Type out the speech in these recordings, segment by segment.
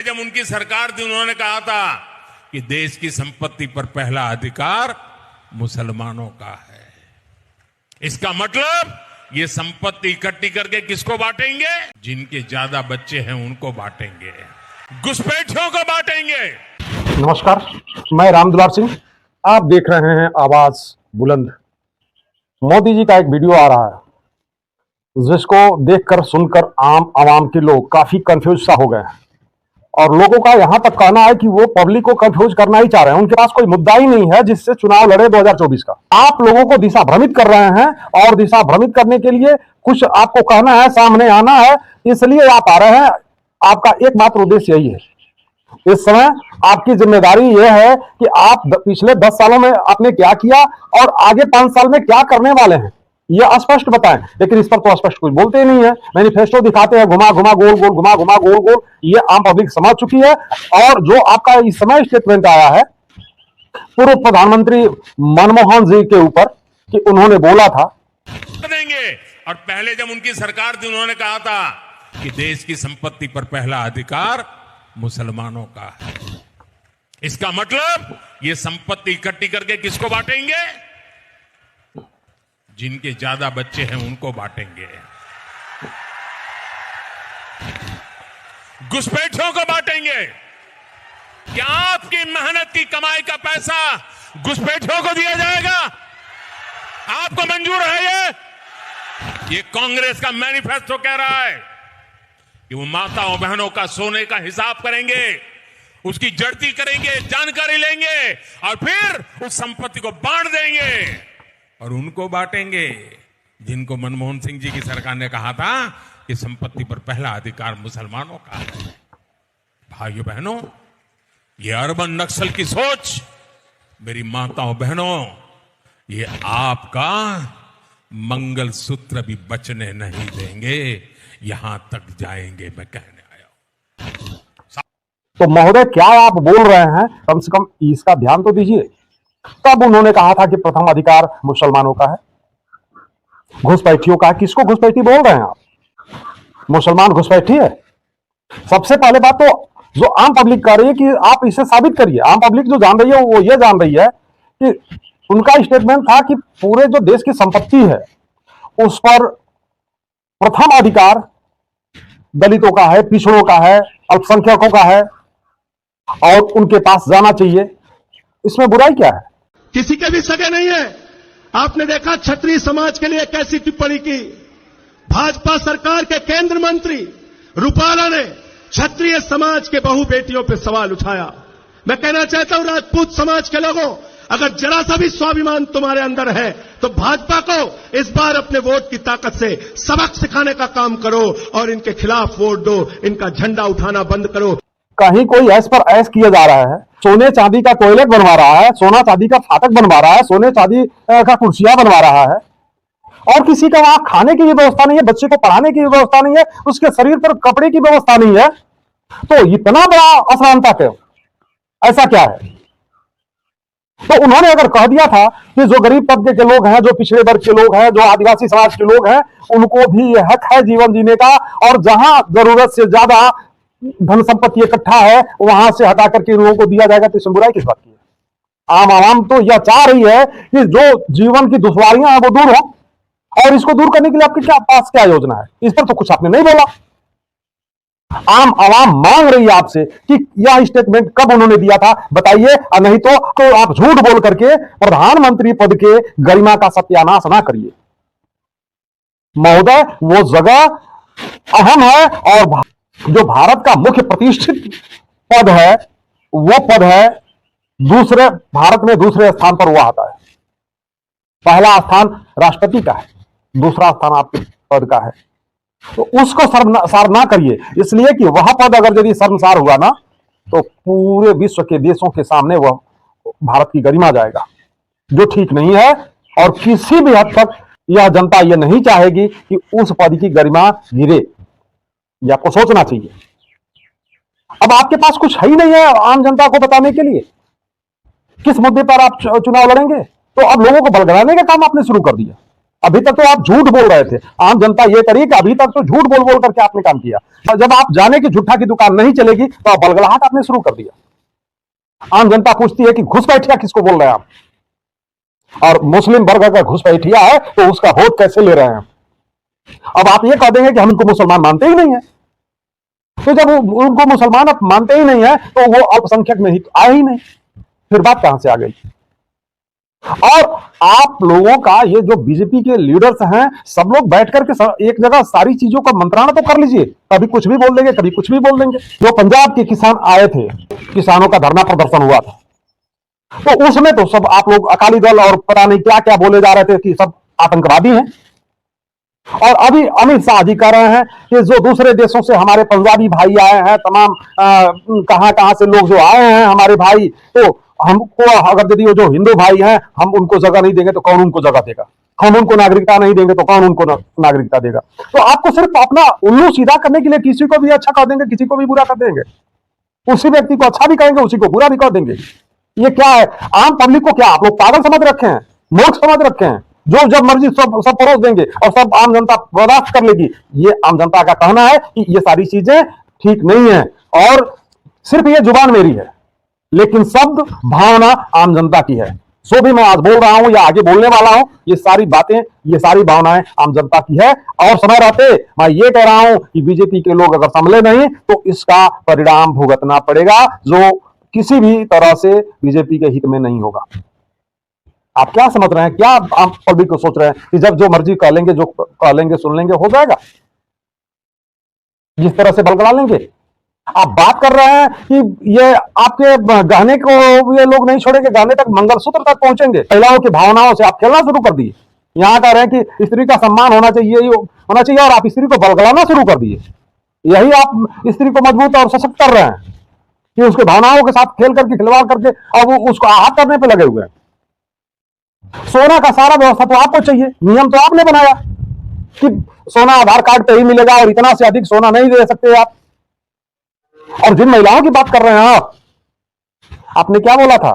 जब उनकी सरकार थी उन्होंने कहा था कि देश की संपत्ति पर पहला अधिकार मुसलमानों का है। इसका मतलब ये संपत्ति इकट्ठी करके किसको बांटेंगे? जिनके ज्यादा बच्चे हैं उनको बांटेंगे, घुसपैठियों को बांटेंगे। नमस्कार, मैं रामदुलार सिंह, आप देख रहे हैं आवाज बुलंद। मोदी जी का एक वीडियो आ रहा है जिसको देखकर सुनकर आम आवाम के लोग काफी कंफ्यूज सा हो गए हैं और लोगों का यहां तक कहना है कि वो पब्लिक को कंफ्यूज करना ही चाह रहे हैं। उनके पास कोई मुद्दा ही नहीं है जिससे चुनाव लड़े 2024 का। आप लोगों को दिशा भ्रमित कर रहे हैं और दिशा भ्रमित करने के लिए कुछ आपको कहना है, सामने आना है, इसलिए आप आ रहे हैं। आपका एकमात्र उद्देश्य यही है। इस समय आपकी जिम्मेदारी यह है कि आप पिछले 10 सालों में आपने क्या किया और आगे 5 साल में क्या करने वाले हैं, यह स्पष्ट बताएं। लेकिन इस पर तो स्पष्ट कुछ बोलते ही नहीं है। मैनिफेस्टो दिखाते हैं घुमा घुमा गोल गोल, घुमा घुमा गोल गोल। ये आम पब्लिक समझ चुकी है। और जो आपका इस समय स्टेटमेंट आया है पूर्व प्रधानमंत्री मनमोहन जी के ऊपर कि उन्होंने बोला था देंगे, और पहले जब उनकी सरकार थी उन्होंने कहा था कि देश की संपत्ति पर पहला अधिकार मुसलमानों का है। इसका मतलब ये संपत्ति इकट्ठी करके किसको बांटेंगे? जिनके ज्यादा बच्चे हैं उनको बांटेंगे, घुसपैठियों को बांटेंगे। क्या आपकी मेहनत की कमाई का पैसा घुसपैठियों को दिया जाएगा? आपको मंजूर है? ये कांग्रेस का मैनिफेस्टो कह रहा है कि वो माताओं बहनों का सोने का हिसाब करेंगे, उसकी जड़ती करेंगे, जानकारी लेंगे और फिर उस संपत्ति को बांट देंगे और उनको बांटेंगे जिनको मनमोहन सिंह जी की सरकार ने कहा था कि संपत्ति पर पहला अधिकार मुसलमानों का है। भाइयों बहनों, ये अर्बन नक्सल की सोच, मेरी माताओं बहनों, ये आपका मंगलसूत्र भी बचने नहीं देंगे। यहां तक जाएंगे, मैं कहने आया हूं। तो महोदय क्या आप बोल रहे हैं, कम से कम इसका ध्यान तो दीजिए। तब उन्होंने कहा था कि प्रथम अधिकार मुसलमानों का है, घुसपैठियों का है। किसको घुसपैठी बोल रहे हैं आप? मुसलमान घुसपैठी है? सबसे पहले बात तो जो आम पब्लिक कह रही है कि आप इसे साबित करिए। आम पब्लिक जो जान रही है वो ये जान रही है कि उनका स्टेटमेंट था कि पूरे जो देश की संपत्ति है उस पर प्रथम अधिकार दलितों का है, पिछड़ों का है, अल्पसंख्यकों का है और उनके पास जाना चाहिए। इसमें बुराई क्या है? किसी के भी सगे नहीं है। आपने देखा क्षत्रिय समाज के लिए कैसी टिप्पणी की। भाजपा सरकार के केंद्र मंत्री रूपाला ने क्षत्रिय समाज के बहू बेटियों पर सवाल उठाया। मैं कहना चाहता हूं राजपूत समाज के लोगों, अगर जरा सा भी स्वाभिमान तुम्हारे अंदर है तो भाजपा को इस बार अपने वोट की ताकत से सबक सिखाने का काम करो और इनके खिलाफ वोट दो। इनका झंडा उठाना बंद करो। कहीं कोई ऐस पर ऐस किया जा रहा है, सोने चांदी का टॉयलेट बनवा रहा है, सोना चांदी का फाटक बनवा रहा है, सोने चांदी का कुर्सियां बनवा रहा है और किसी का वहां खाने की भी व्यवस्था नहीं है, बच्चे को पढ़ाने की भी व्यवस्था नहीं है, उसके शरीर पर कपड़े की व्यवस्था नहीं है। तो इतना बड़ा असमानता क्यों? ऐसा क्या है? तो उन्होंने अगर कह दिया था कि जो गरीब तबके के लोग हैं, जो पिछड़े वर्ग के लोग हैं, जो आदिवासी समाज के लोग हैं, उनको भी यह हक है जीवन जीने का और जहां जरूरत से ज्यादा धन संपत्ति इकट्ठा है वहां से हटा करके लोगों को दिया जाएगा, तो इसमें बुराई किस बात की है? आम आवाम तो यह चाह रही है कि जो जीवन की दुश्वारियां हैं वो दूर हो, और इसको दूर करने के लिए आपके पास क्या योजना है? इस पर तो कुछ आपने नहीं बोला। आम आवाम मांग रही है आपसे कि यह स्टेटमेंट कब उन्होंने दिया था बताइए, और नहीं तो आप झूठ बोल करके प्रधानमंत्री पद के गरिमा का सत्यानाश ना करिए। महोदय, वो जगह अहम है और जो भारत का मुख्य प्रतिष्ठित पद है वो पद है दूसरे, भारत में दूसरे स्थान पर वो आता है। पहला स्थान राष्ट्रपति का है, दूसरा स्थान आपके पद का है। तो उसको शर्मसार ना करिए, इसलिए कि वह पद अगर यदि शर्मसार हुआ ना तो पूरे विश्व के देशों के सामने वह भारत की गरिमा जाएगा, जो ठीक नहीं है। और किसी भी हद तक यह जनता यह नहीं चाहेगी कि उस पद की गरिमा गिरे। ये आपको सोचना चाहिए। अब आपके पास कुछ है ही नहीं है आम जनता को बताने के लिए किस मुद्दे पर आप चुनाव लड़ेंगे, तो अब लोगों को बलगड़ाने का काम आपने शुरू कर दिया। अभी तक तो आप झूठ बोल रहे थे, आम जनता ये करिए कि अभी तक तो झूठ बोल बोल करके आपने काम किया, और जब आप जाने की झूठा की दुकान नहीं चलेगी तो आप बलगलाहट आपने शुरू कर दिया। आम जनता पूछती है कि घुसपैठिया किसको बोल रहे हैं आप, और मुस्लिम वर्ग अगर घुसपैठिया है तो उसका वोट कैसे ले रहे हैं। अब आप ये कह देंगे कि हम इनको मुसलमान मानते ही नहीं है, तो जब उनको मुसलमान आप मानते ही नहीं है तो वो अल्पसंख्यक में ही आए ही नहीं, फिर बात कहां से आ गई। और आप लोगों का ये जो बीजेपी के लीडर्स हैं, सब लोग बैठ करके एक जगह सारी चीजों का मंत्राणा तो कर लीजिए, कभी कुछ भी बोल देंगे, कभी कुछ भी बोल देंगे। जो पंजाब के किसान आए थे, किसानों का धरना प्रदर्शन हुआ था, तो उसमें तो सब आप लोग अकाली दल और पता नहीं क्या क्या बोले जा रहे थे कि सब आतंकवादी हैं। और अभी अमित शाह जी कह रहे हैं कि जो दूसरे देशों से हमारे पंजाबी भाई आए हैं, तमाम कहां कहां से लोग जो आए हैं हमारे भाई, तो हमको अगर यदि वो जो हिंदू भाई हैं हम उनको जगह नहीं देंगे तो कौन उनको जगह देगा, हम उनको नागरिकता नहीं देंगे तो कौन उनको नागरिकता देगा। तो आपको सिर्फ अपना उल्लू सीधा करने के लिए किसी को भी अच्छा कर देंगे, किसी को भी बुरा कर देंगे, उसी व्यक्ति को अच्छा भी कहेंगे, उसी को बुरा भी कर देंगे। ये क्या है, आम पब्लिक को क्या आप लोग पागल समझ रखे हैं, मूर्ख समझ रखे हैं, जो जब मर्जी सब परोस देंगे और सब आम जनता बर्दाश्त कर लेगी। ये आम जनता का कहना है कि ये सारी चीजें ठीक नहीं है, और सिर्फ ये जुबान मेरी है लेकिन शब्द भावना आम जनता की है। जो भी मैं आज बोल रहा हूं या आगे बोलने वाला हूं, ये सारी बातें, ये सारी भावनाएं आम जनता की है। और समय रहते मैं ये कह रहा हूं कि बीजेपी के लोग अगर संभले नहीं तो इसका परिणाम भुगतना पड़ेगा, जो किसी भी तरह से बीजेपी के हित में नहीं होगा। आप क्या समझ रहे हैं, क्या आप पब्लिक को सोच रहे हैं कि जब जो मर्जी कह लेंगे, जो कह लेंगे सुन लेंगे, हो जाएगा, जिस तरह से बलगला लेंगे। आप बात कर रहे हैं कि ये आपके गहने को ये लोग नहीं छोड़ेंगे, गहने तक, मंगलसूत्र तक पहुंचेंगे। महिलाओं की भावनाओं से आप खेलना शुरू कर दिए। यहां कह रहे हैं कि स्त्री का सम्मान होना चाहिए, होना चाहिए, और आप स्त्री को बलगलाना शुरू कर दिए। यही आप स्त्री को मजबूत और सशक्त कर रहे हैं कि उसके भावनाओं के साथ खेल करके, खिलवाड़ करके, और वो उसको आहत करने पर लगे हुए हैं। सोना का सारा व्यवस्था तो आपको चाहिए, नियम तो आपने बनाया कि सोना आधार कार्ड पे ही मिलेगा और इतना से अधिक सोना नहीं दे सकते आप। और जिन महिलाओं की बात कर रहे हैं आपने क्या बोला था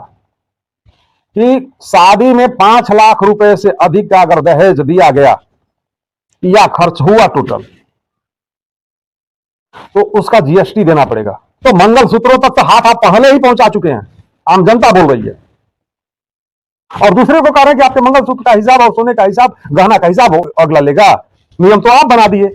कि शादी में 5 लाख रुपए से अधिक का अगर दहेज दिया गया या खर्च हुआ टोटल, तो उसका जीएसटी देना पड़ेगा। तो मंगलसूत्रों तक तो हाथ आप पहले ही पहुंचा चुके हैं, आम जनता बोल रही है। और दूसरे को कह रहे हैं कि आपके मंगलसूत्र का हिसाब और सोने का हिसाब, गहना का हिसाब अगला लेगा। नियम तो आप बना दिए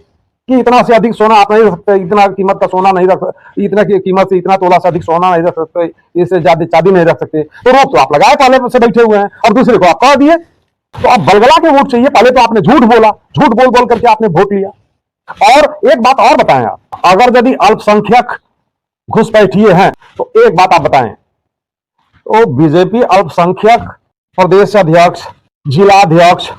कि इतना से अधिक सोना आप नहीं रख सकते, इतना कीमत का सोना नहीं रख सकते, इतना की कीमत से इतना तोला से अधिक सोना नहीं रख सकते, इससे ज्यादा चांदी नहीं रख सकते। तो रोक तो आप लगाए पहले से बैठे हुए हैं, और दूसरे को आप कह दिए। तो आप बलगला के वोट चाहिए, पहले तो आपने झूठ बोला, झूठ बोल बोल करके आपने वोट लिया। और एक बात और बताएं आप, अगर यदि अल्पसंख्यक घुसपैठिए हैं तो एक बात आप बताएं, तो बीजेपी अल्पसंख्यक प्रदेश अध्यक्ष, जिलाध्यक्ष,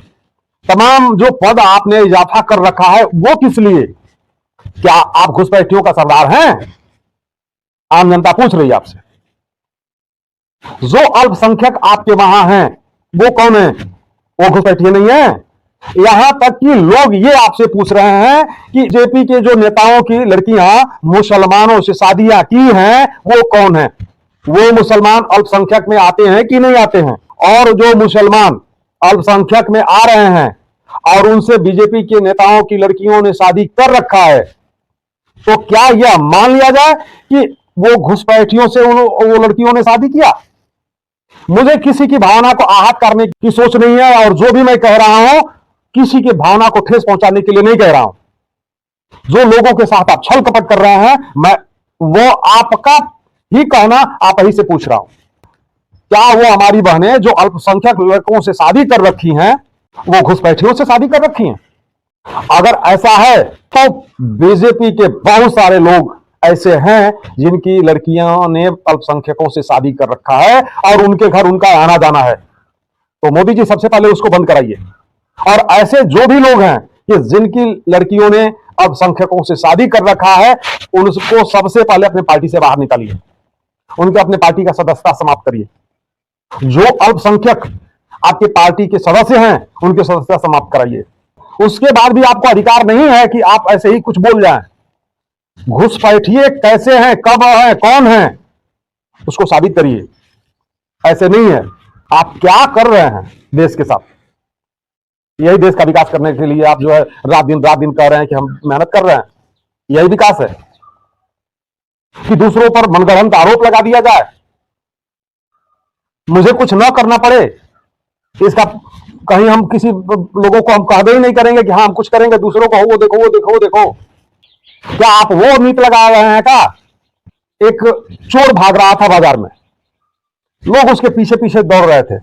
तमाम जो पद आपने इजाफा कर रखा है वो किस लिए? क्या आप घुसपैठियों का सरदार हैं? आम जनता पूछ रही है आपसे। जो अल्पसंख्यक आपके वहां हैं वो कौन है? वो घुसपैठिए नहीं है। यहां तक कि लोग ये आपसे पूछ रहे हैं कि जेपी के जो नेताओं की लड़कियां मुसलमानों से शादियां की हैं वो कौन है? वो मुसलमान अल्पसंख्यक में आते हैं कि नहीं आते हैं? और जो मुसलमान अल्पसंख्यक में आ रहे हैं और उनसे बीजेपी के नेताओं की लड़कियों ने शादी कर रखा है, तो क्या यह मान लिया जाए कि वो घुसपैठियों से वो लड़कियों ने शादी किया? मुझे किसी की भावना को आहत करने की सोच नहीं है, और जो भी मैं कह रहा हूं किसी की भावना को ठेस पहुंचाने के लिए नहीं कह रहा हूं। जो लोगों के साथ आप छल कपट कर रहे हैं, मैं वो आपका ही कहना आप ही से पूछ रहा हूं। क्या वो हमारी बहनें जो अल्पसंख्यक लड़कों से शादी कर रखी हैं वो घुसपैठियों से शादी कर रखी हैं? अगर ऐसा है तो बीजेपी के बहुत सारे लोग ऐसे हैं जिनकी लड़कियों ने अल्पसंख्यकों से शादी कर रखा है और उनके घर उनका आना जाना है। तो मोदी जी सबसे पहले उसको बंद कराइए। और ऐसे जो भी लोग हैं कि जिनकी लड़कियों ने अल्पसंख्यकों से शादी कर रखा है, उनको सबसे पहले अपने पार्टी से बाहर निकालिए, उनके अपने पार्टी का सदस्यता समाप्त करिए। जो अल्पसंख्यक आपके पार्टी के सदस्य हैं उनके सदस्यता समाप्त कराइए। उसके बाद भी आपको अधिकार नहीं है कि आप ऐसे ही कुछ बोल जाएं। घुसपैठिए कैसे हैं, कब हैं, कौन हैं, उसको साबित करिए। ऐसे नहीं है। आप क्या कर रहे हैं देश के साथ, यही देश का विकास करने के लिए आप जो है रात दिन कह रहे हैं कि हम मेहनत कर रहे हैं? यही विकास है कि दूसरों पर मनगढ़ंत आरोप लगा दिया जाए, मुझे कुछ न करना पड़े? इसका कहीं हम किसी लोगों को हम कहबे ही नहीं करेंगे कि हाँ हम कुछ करेंगे, दूसरों को वो देखो वो देखो वो देखो। क्या आप वो नीति लगा रहे हैं क्या? एक चोर भाग रहा था बाजार में, लोग उसके पीछे पीछे दौड़ रहे थे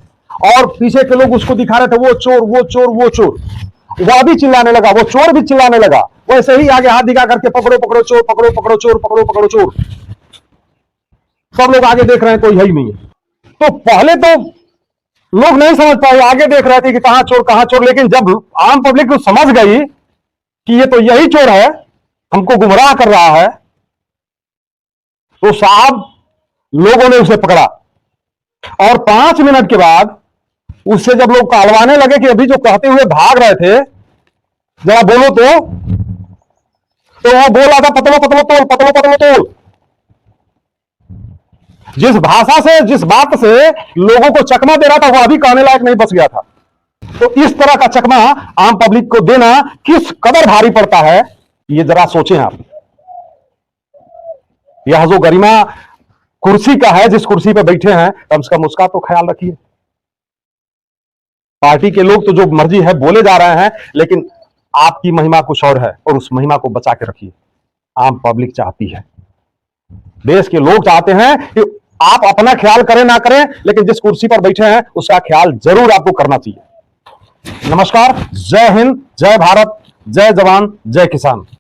और पीछे के लोग उसको दिखा रहे थे वो चोर वो चोर वो चोर। वह भी चिल्लाने लगा, वो चोर भी चिल्लाने लगा, वैसे ही आगे हाथ दिखा करके पकड़ो पकड़ो चोर, पकड़ो पकड़ो चोर, पकड़ो पकड़ो चोर। सब लोग आगे देख रहे हैं, कोई है ही नहीं है। तो पहले तो लोग नहीं समझ पाए, आगे देख रहे थे कि कहां चोर, लेकिन जब आम पब्लिक को समझ गई कि ये तो यही चोर है, हमको गुमराह कर रहा है, तो साहब लोगों ने उसे पकड़ा और 5 मिनट के बाद उससे जब लोग कहलवाने लगे कि अभी जो कहते हुए भाग रहे थे जरा बोलो तो वो बोल रहा था पतलो पतलो तोल, पतलो पतलो तोल। जिस भाषा से जिस बात से लोगों को चकमा दे रहा था वो अभी कहने लायक नहीं बच गया था। तो इस तरह का चकमा आम पब्लिक को देना किस कदर भारी पड़ता है, ये जरा सोचें आप। यह जो गरिमा कुर्सी का है, जिस कुर्सी पर बैठे हैं, कम से कम उसका तो ख्याल रखिए। पार्टी के लोग तो जो मर्जी है बोले जा रहे हैं, लेकिन आपकी महिमा कुछ और है और उस महिमा को बचा के रखिए। आम पब्लिक चाहती है, देश के लोग चाहते हैं कि आप अपना ख्याल करें ना करें, लेकिन जिस कुर्सी पर बैठे हैं उसका ख्याल जरूर आपको करना चाहिए। नमस्कार, जय हिंद, जय भारत, जय जवान, जय किसान।